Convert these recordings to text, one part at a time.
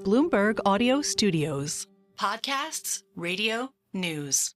Bloomberg Audio Studios. Podcasts, radio, news.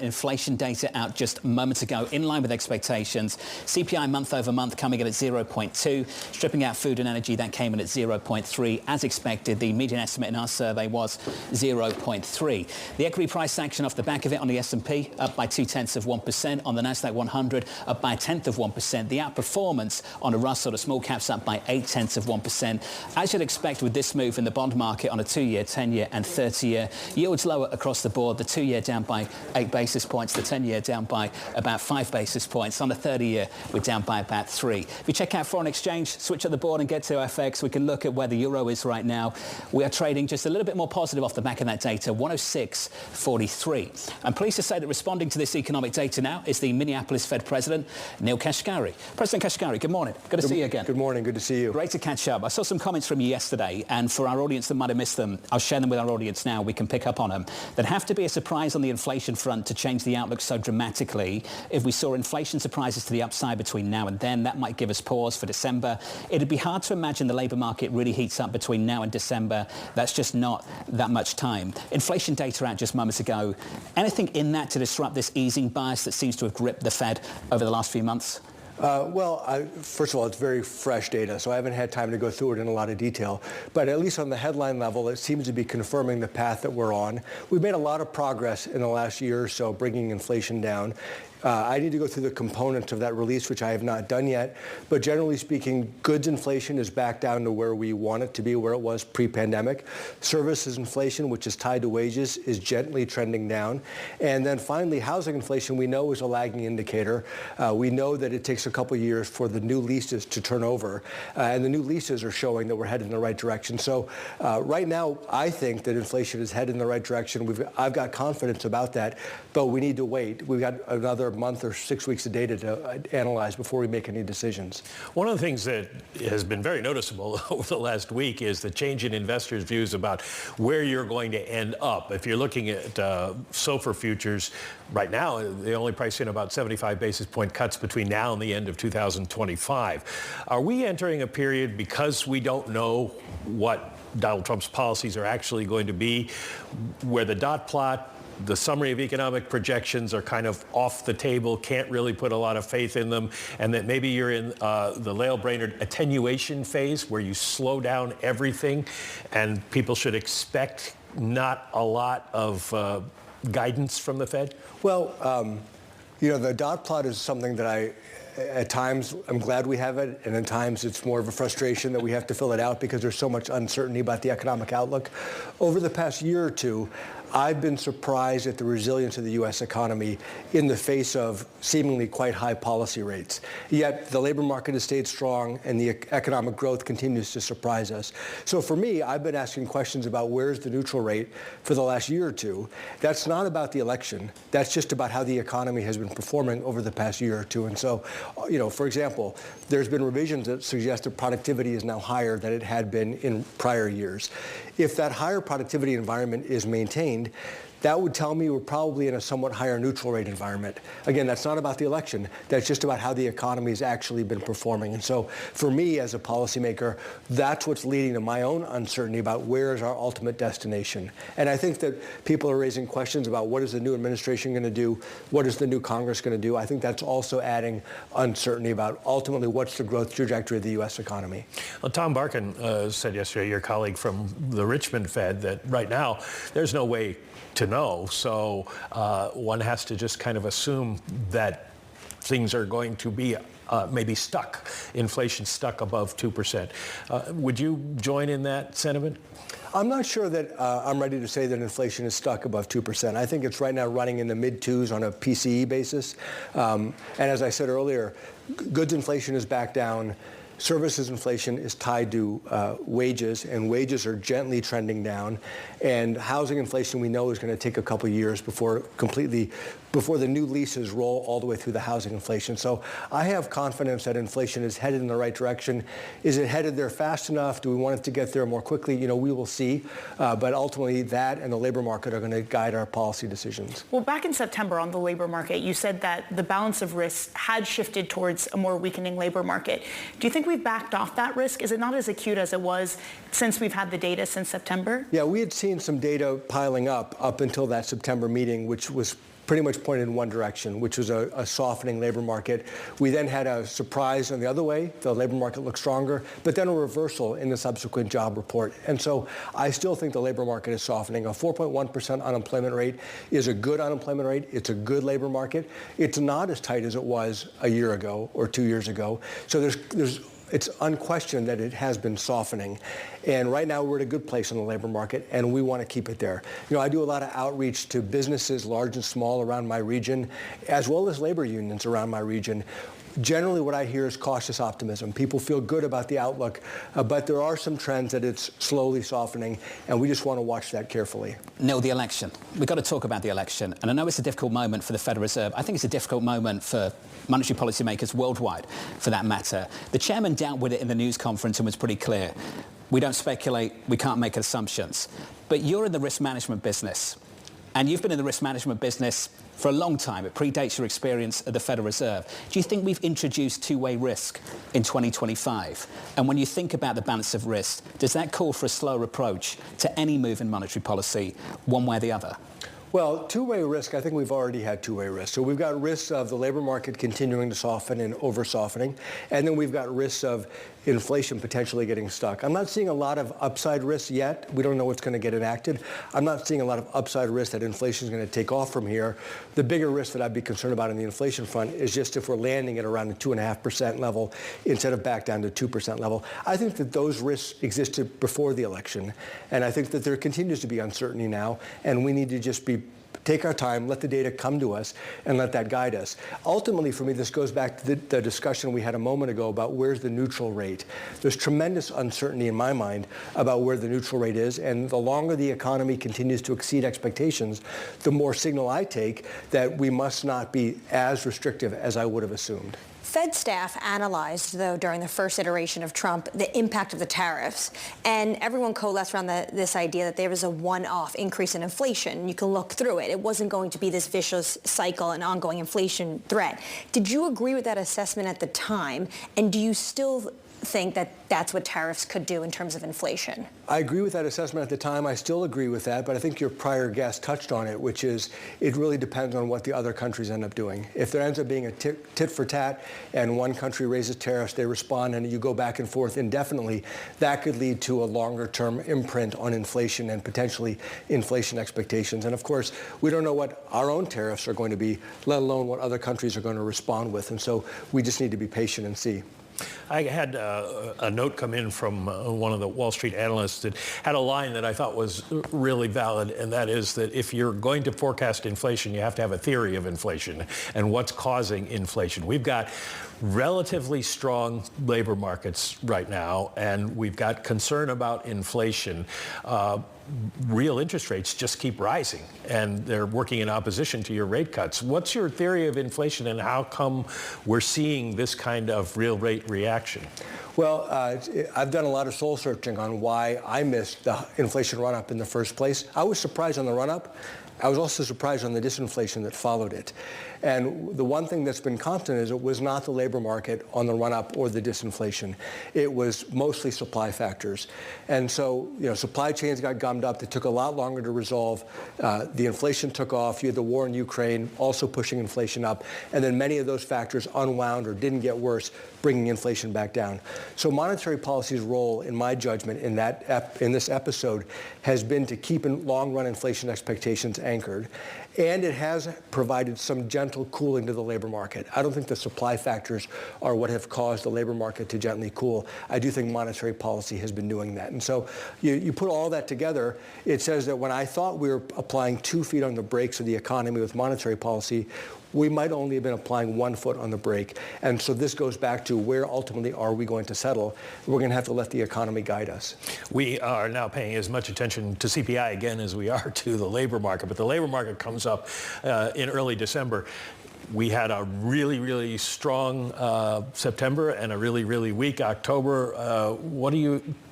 Inflation data out just moments ago, in line with expectations. CPI month over month coming in at 0.2. Stripping out food and energy, that came in at 0.3. As expected, the median estimate in our survey was 0.3. The equity price action off the back of it on the S&P up by 0.2%. On the Nasdaq 100 up by 0.1%. The outperformance on a Russell, the small caps up by 0.8%. As you'd expect with this move in the bond market on a 2-year, 10-year and 30-year, yields lower across the board. The 2-year down by 8 basis points, the 10-year down by about 5 basis points. On the 30-year, we're down by about 3. If you check out foreign exchange, switch up the board and get to FX, we can look at where the euro is right now. We are trading just a little bit more positive off the back of that data, 106.43. I'm pleased to say that responding to this economic data now is the Minneapolis Fed President, Neel Kashkari. President Kashkari, good morning. Good to see you again. Good morning. Good to see you. Great to catch up. I saw some comments from you yesterday, and for our audience that might have missed them, I'll share them with our audience now. We can pick up on them. There'd have to be a surprise on the inflation front to change the outlook so dramatically. If we saw inflation surprises to the upside between now and then, that might give us pause for December. It'd be hard to imagine the labour market really heats up between now and December. That's just not that much time. Inflation data out just moments ago. Anything in that to disrupt this easing bias that seems to have gripped the Fed over the last few months? First of all, it's very fresh data, so I haven't had time to go through it in a lot of detail. But at least on the headline level, it seems to be confirming the path that we're on. We've made a lot of progress in the last year or so, bringing inflation down. I need to go through the components of that release, which I have not done yet. But generally speaking, goods inflation is back down to where we want it to be, where it was pre-pandemic. Services inflation, which is tied to wages, is gently trending down. And then finally, housing inflation, we know, is a lagging indicator. We know that it takes a couple of years for the new leases to turn over. And the new leases are showing that we're headed in the right direction. So right now, I think that inflation is headed in the right direction. I've got confidence about that, but we need to wait. We've got another month or 6 weeks of data to analyze before we make any decisions. One of the things that has been very noticeable over the last week is the change in investors' views about where you're going to end up. If you're looking at SOFR futures right now, they only price in about 75 basis point cuts between now and the end of 2025. Are we entering a period, because we don't know what Donald Trump's policies are actually going to be, where the dot plot, the summary of economic projections are kind of off the table, can't really put a lot of faith in them, and that maybe you're in the Lael Brainerd attenuation phase where you slow down everything and people should expect not a lot of guidance from the Fed? Well, the dot plot is something that at times, I'm glad we have it, and at times it's more of a frustration that we have to fill it out because there's so much uncertainty about the economic outlook. Over the past year or two, I've been surprised at the resilience of the U.S. economy in the face of seemingly quite high policy rates. Yet the labor market has stayed strong and the economic growth continues to surprise us. So for me, I've been asking questions about where's the neutral rate for the last year or two. That's not about the election. That's just about how the economy has been performing over the past year or two. And so, for example, there's been revisions that suggest that productivity is now higher than it had been in prior years. If that higher productivity environment is maintained, that would tell me we're probably in a somewhat higher neutral rate environment. Again, that's not about the election. That's just about how the economy has actually been performing. And so for me as a policymaker, that's what's leading to my own uncertainty about where is our ultimate destination. And I think that people are raising questions about what is the new administration going to do? What is the new Congress going to do? I think that's also adding uncertainty about ultimately what's the growth trajectory of the U.S. economy. Well, Tom Barkin said yesterday, your colleague from the Richmond Fed, that right now there's no way to know. So one has to just kind of assume that things are going to be maybe stuck, inflation stuck above 2%. Would you join in that sentiment? I'm not sure that I'm ready to say that inflation is stuck above 2%. I think it's right now running in the mid-2s on a PCE basis. And as I said earlier, goods inflation is back down. Services inflation is tied to wages, and wages are gently trending down. And housing inflation, we know, is going to take a couple of years before it completely before the new leases roll all the way through the housing inflation. So I have confidence that inflation is headed in the right direction. Is it headed there fast enough? Do we want it to get there more quickly? We will see. But ultimately, that and the labor market are going to guide our policy decisions. Well, back in September on the labor market, you said that the balance of risks had shifted towards a more weakening labor market. Do you think we've backed off that risk? Is it not as acute as it was since we've had the data since September? Yeah, we had seen some data piling up until that September meeting, which was pretty much pointed in one direction, which was a softening labor market. We then had a surprise on the other way. The labor market looked stronger, but then a reversal in the subsequent job report. And so I still think the labor market is softening. A 4.1% unemployment rate is a good unemployment rate. It's a good labor market. It's not as tight as it was a year ago or 2 years ago. So it's unquestioned that it has been softening. And right now we're at a good place in the labor market, and we want to keep it there. I do a lot of outreach to businesses, large and small, around my region, as well as labor unions around my region. Generally, what I hear is cautious optimism. People feel good about the outlook, but there are some trends that it's slowly softening, and we just want to watch that carefully. Neel, the election. We've got to talk about the election. And I know it's a difficult moment for the Federal Reserve. I think it's a difficult moment for monetary policymakers worldwide, for that matter. The chairman dealt with it in the news conference and was pretty clear. We don't speculate. We can't make assumptions. But you're in the risk management business. And you've been in the risk management business for a long time. It predates your experience at the Federal Reserve. Do you think we've introduced two-way risk in 2025? And when you think about the balance of risk, does that call for a slower approach to any move in monetary policy, one way or the other? Well, two-way risk, I think we've already had two-way risk. So we've got risks of the labor market continuing to soften and over-softening, and then we've got risks of inflation potentially getting stuck. I'm not seeing a lot of upside risks yet. We don't know what's going to get enacted. I'm not seeing a lot of upside risk that inflation is going to take off from here. The bigger risk that I'd be concerned about on the inflation front is just if we're landing at around the 2.5% level instead of back down to 2% level. I think that those risks existed before the election, and I think that there continues to be uncertainty now, and we need to just take our time, let the data come to us, and let that guide us. Ultimately, for me, this goes back to the discussion we had a moment ago about where's the neutral rate. There's tremendous uncertainty in my mind about where the neutral rate is, and the longer the economy continues to exceed expectations, the more signal I take that we must not be as restrictive as I would have assumed. Fed staff analyzed, though, during the first iteration of Trump, the impact of the tariffs. And everyone coalesced around this idea that there was a one-off increase in inflation. You can look through it. It wasn't going to be this vicious cycle and ongoing inflation threat. Did you agree with that assessment at the time? And do you still think that that's what tariffs could do in terms of inflation? I agree with that assessment at the time. I still agree with that, but I think your prior guest touched on it, which is it really depends on what the other countries end up doing. If there ends up being a tit for tat and one country raises tariffs, they respond, and you go back and forth indefinitely, that could lead to a longer-term imprint on inflation and potentially inflation expectations. And of course, we don't know what our own tariffs are going to be, let alone what other countries are going to respond with. And so we just need to be patient and see. I had a note come in from one of the Wall Street analysts that had a line that I thought was really valid, and that is that if you're going to forecast inflation, you have to have a theory of inflation and what's causing inflation. We've got relatively strong labor markets right now, and we've got concern about inflation. Real interest rates just keep rising, and they're working in opposition to your rate cuts. What's your theory of inflation, and how come we're seeing this kind of real rate reaction? Well, I've done a lot of soul searching on why I missed the inflation run-up in the first place. I was surprised on the run-up. I was also surprised on the disinflation that followed it. And the one thing that's been constant is it was not the labor market on the run-up or the disinflation. It was mostly supply factors. And so, supply chains got gummed up. It took a lot longer to resolve. The inflation took off. You had the war in Ukraine also pushing inflation up. And then many of those factors unwound or didn't get worse, bringing inflation back down. So monetary policy's role, in my judgment, in this episode has been to keep long-run inflation expectations anchored. And it has provided some gentle cooling to the labor market. I don't think the supply factors are what have caused the labor market to gently cool. I do think monetary policy has been doing that. And so you put all that together, it says that when I thought we were applying 2 feet on the brakes of the economy with monetary policy, we might only have been applying one foot on the brake. And so this goes back to where ultimately are we going to settle? We're going to have to let the economy guide us. We are now paying as much attention to CPI again as we are to the labor market, but the labor market comes up in early December. We had a really, really strong September and a really, really weak October.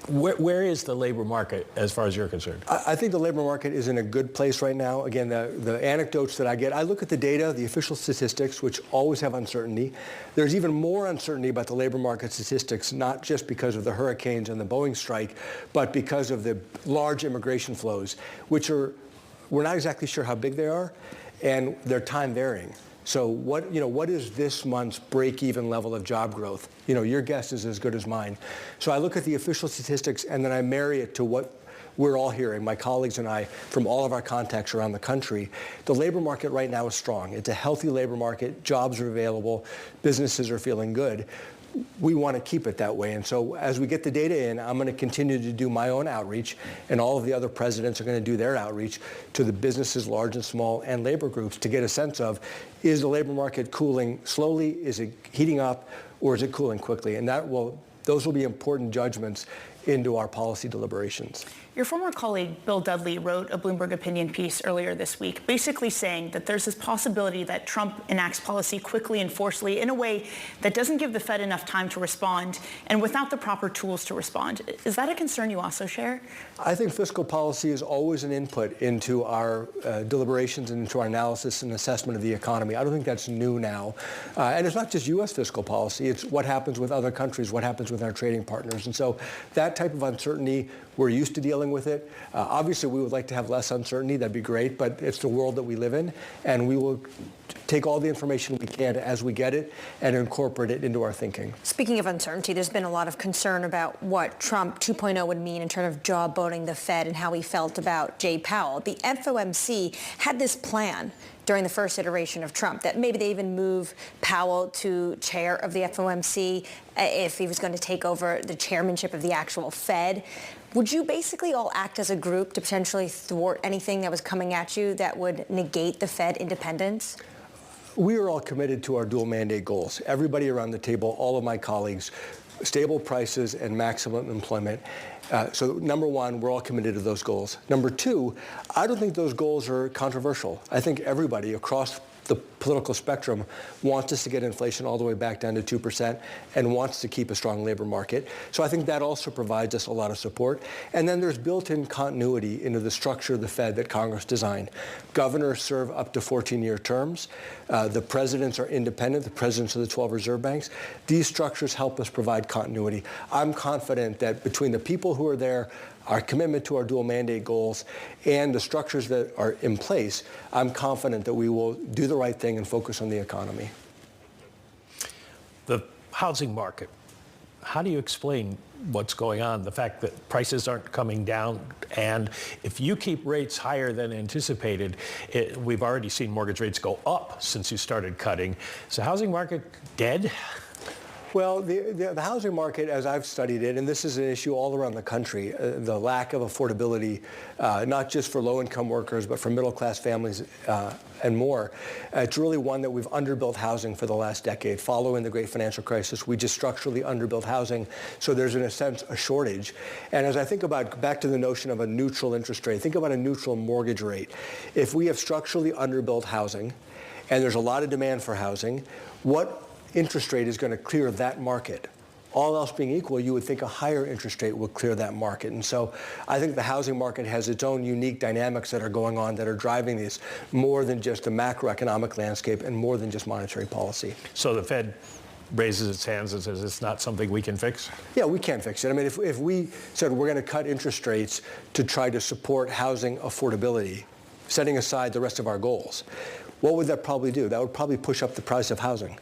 Where is the labor market as far as you're concerned? I think the labor market is in a good place right now. Again, the anecdotes that I get, I look at the data, the official statistics, which always have uncertainty. There's even more uncertainty about the labor market statistics, not just because of the hurricanes and the Boeing strike, but because of the large immigration flows, which we're not exactly sure how big they are, and they're time varying. So what is this month's break-even level of job growth? Your guess is as good as mine. So I look at the official statistics and then I marry it to what we're all hearing, my colleagues and I, from all of our contacts around the country. The labor market right now is strong. It's a healthy labor market. Jobs are available. Businesses are feeling good. We want to keep it that way. And so as we get the data in, I'm going to continue to do my own outreach, and all of the other presidents are going to do their outreach to the businesses, large and small, and labor groups to get a sense of, is the labor market cooling slowly, is it heating up, or is it cooling quickly? And those will be important judgments into our policy deliberations. Your former colleague, Bill Dudley, wrote a Bloomberg opinion piece earlier this week, basically saying that there's this possibility that Trump enacts policy quickly and forcefully in a way that doesn't give the Fed enough time to respond and without the proper tools to respond. Is that a concern you also share? I think fiscal policy is always an input into our deliberations and into our analysis and assessment of the economy. I don't think that's new now. And it's not just U.S. fiscal policy. It's what happens with other countries, what happens with our trading partners. And so that type of uncertainty, we're used to dealing with it. Obviously, we would like to have less uncertainty. That'd be great, but it's the world that we live in, and we will take all the information we can as we get it and incorporate it into our thinking. Speaking of uncertainty, there's been a lot of concern about what Trump 2.0 would mean in terms of jawboning the Fed and how he felt about Jay Powell. The FOMC had this plan during the first iteration of Trump that maybe they even move Powell to chair of the FOMC if he was going to take over the chairmanship of the actual Fed. Would you basically all act as a group to potentially thwart anything that was coming at you that would negate the Fed independence? We are all committed to our dual mandate goals. Everybody around the table, all of my colleagues, stable prices and maximum employment. So number one, we're all committed to those goals. Number two, I don't think those goals are controversial. I think everybody across the political spectrum wants us to get inflation all the way back down to 2% and wants to keep a strong labor market. So I think that also provides us a lot of support. And then there's built-in continuity into the structure of the Fed that Congress designed. Governors serve up to 14-year terms. The presidents are independent, the presidents of the 12 reserve banks. These structures help us provide continuity. I'm confident that between the people who are there, our commitment to our dual mandate goals, and the structures that are in place, I'm confident that we will do the right thing and focus on the economy. The housing market, how do you explain what's going on? The fact that prices aren't coming down, and if you keep rates higher than anticipated, we've already seen mortgage rates go up since you started cutting. Is the housing market dead? Well, the housing market, as I've studied it, and this is an issue all around the country, the lack of affordability, not just for low-income workers, but for middle-class families and more. It's really one that we've underbuilt housing for the last decade. Following the great financial crisis, we just structurally underbuilt housing, so there's, in a sense, a shortage. And as I think about, back to the notion of a neutral interest rate, think about a neutral mortgage rate. If we have structurally underbuilt housing, and there's a lot of demand for housing, what interest rate is going to clear that market? All else being equal, you would think a higher interest rate would clear that market. And so I think the housing market has its own unique dynamics that are going on that are driving this more than just the macroeconomic landscape and more than just monetary policy. So the Fed raises its hands and says it's not something we can fix? Yeah, we can fix it. I mean, if we said we're going to cut interest rates to try to support housing affordability, setting aside the rest of our goals, what would that probably do? That would probably push up the price of housing.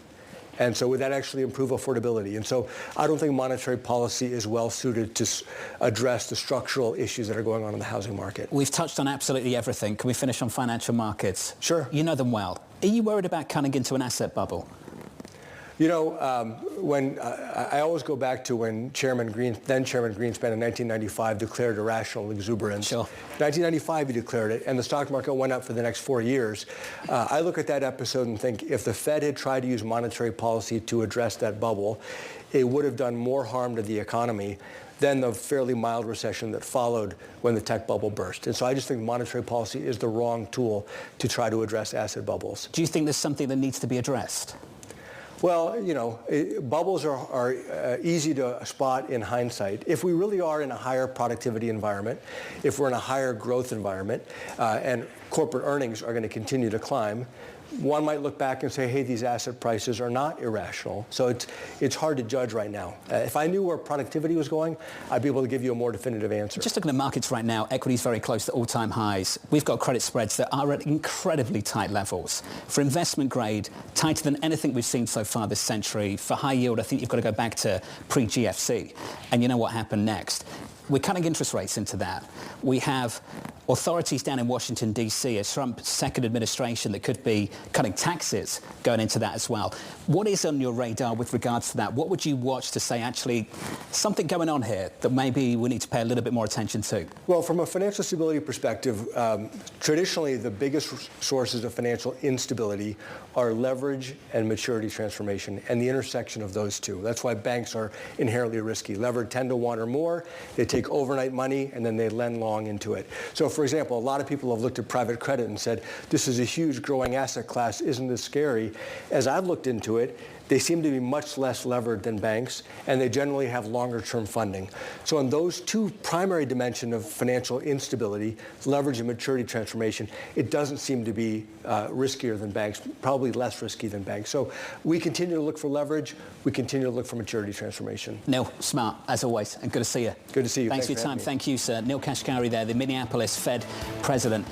And so would that actually improve affordability? And so I don't think monetary policy is well suited to address the structural issues that are going on in the housing market. We've touched on absolutely everything. Can we finish on financial markets? Sure. You know them well. Are you worried about cutting into an asset bubble? You know, when I always go back to when then Chairman Greenspan in 1995 declared irrational exuberance. Sure. 1995 he declared it, and the stock market went up for the next 4 years. I look at that episode and think if the Fed had tried to use monetary policy to address that bubble, it would have done more harm to the economy than the fairly mild recession that followed when the tech bubble burst. And so I just think monetary policy is the wrong tool to try to address asset bubbles. Do you think there's something that needs to be addressed? Well, you know, bubbles are easy to spot in hindsight. If we really are in a higher productivity environment, if we're in a higher growth environment, and corporate earnings are going to continue to climb, one might look back and say, hey, these asset prices are not irrational. So it's hard to judge right now. If I knew where productivity was going, I'd be able to give you a more definitive answer. Just looking at markets right now, equity's very close to all-time highs. We've got credit spreads that are at incredibly tight levels. For investment grade, tighter than anything we've seen so far this century. For high yield, I think you've got to go back to pre-GFC. And you know what happened next? We're cutting interest rates into that. We have authorities down in Washington, D.C., a Trump's second administration that could be cutting taxes going into that as well. What is on your radar with regards to that? What would you watch to say, actually, something going on here that maybe we need to pay a little bit more attention to? Well, from a financial stability perspective, traditionally the biggest sources of financial instability are leverage and maturity transformation and the intersection of those two. That's why banks are inherently risky. Levered 10 to 1 or more, they take overnight money and then they lend long into it. So for example, a lot of people have looked at private credit and said, this is a huge growing asset class, isn't this scary? As I've looked into it, they seem to be much less levered than banks, and they generally have longer-term funding. So in those two primary dimensions of financial instability, leverage and maturity transformation, it doesn't seem to be riskier than banks, probably less risky than banks. So we continue to look for leverage. We continue to look for maturity transformation. Neel, smart, as always, and good to see you. Good to see you. Thanks for your time. Thank you, sir. Neel Kashkari there, the Minneapolis Fed president.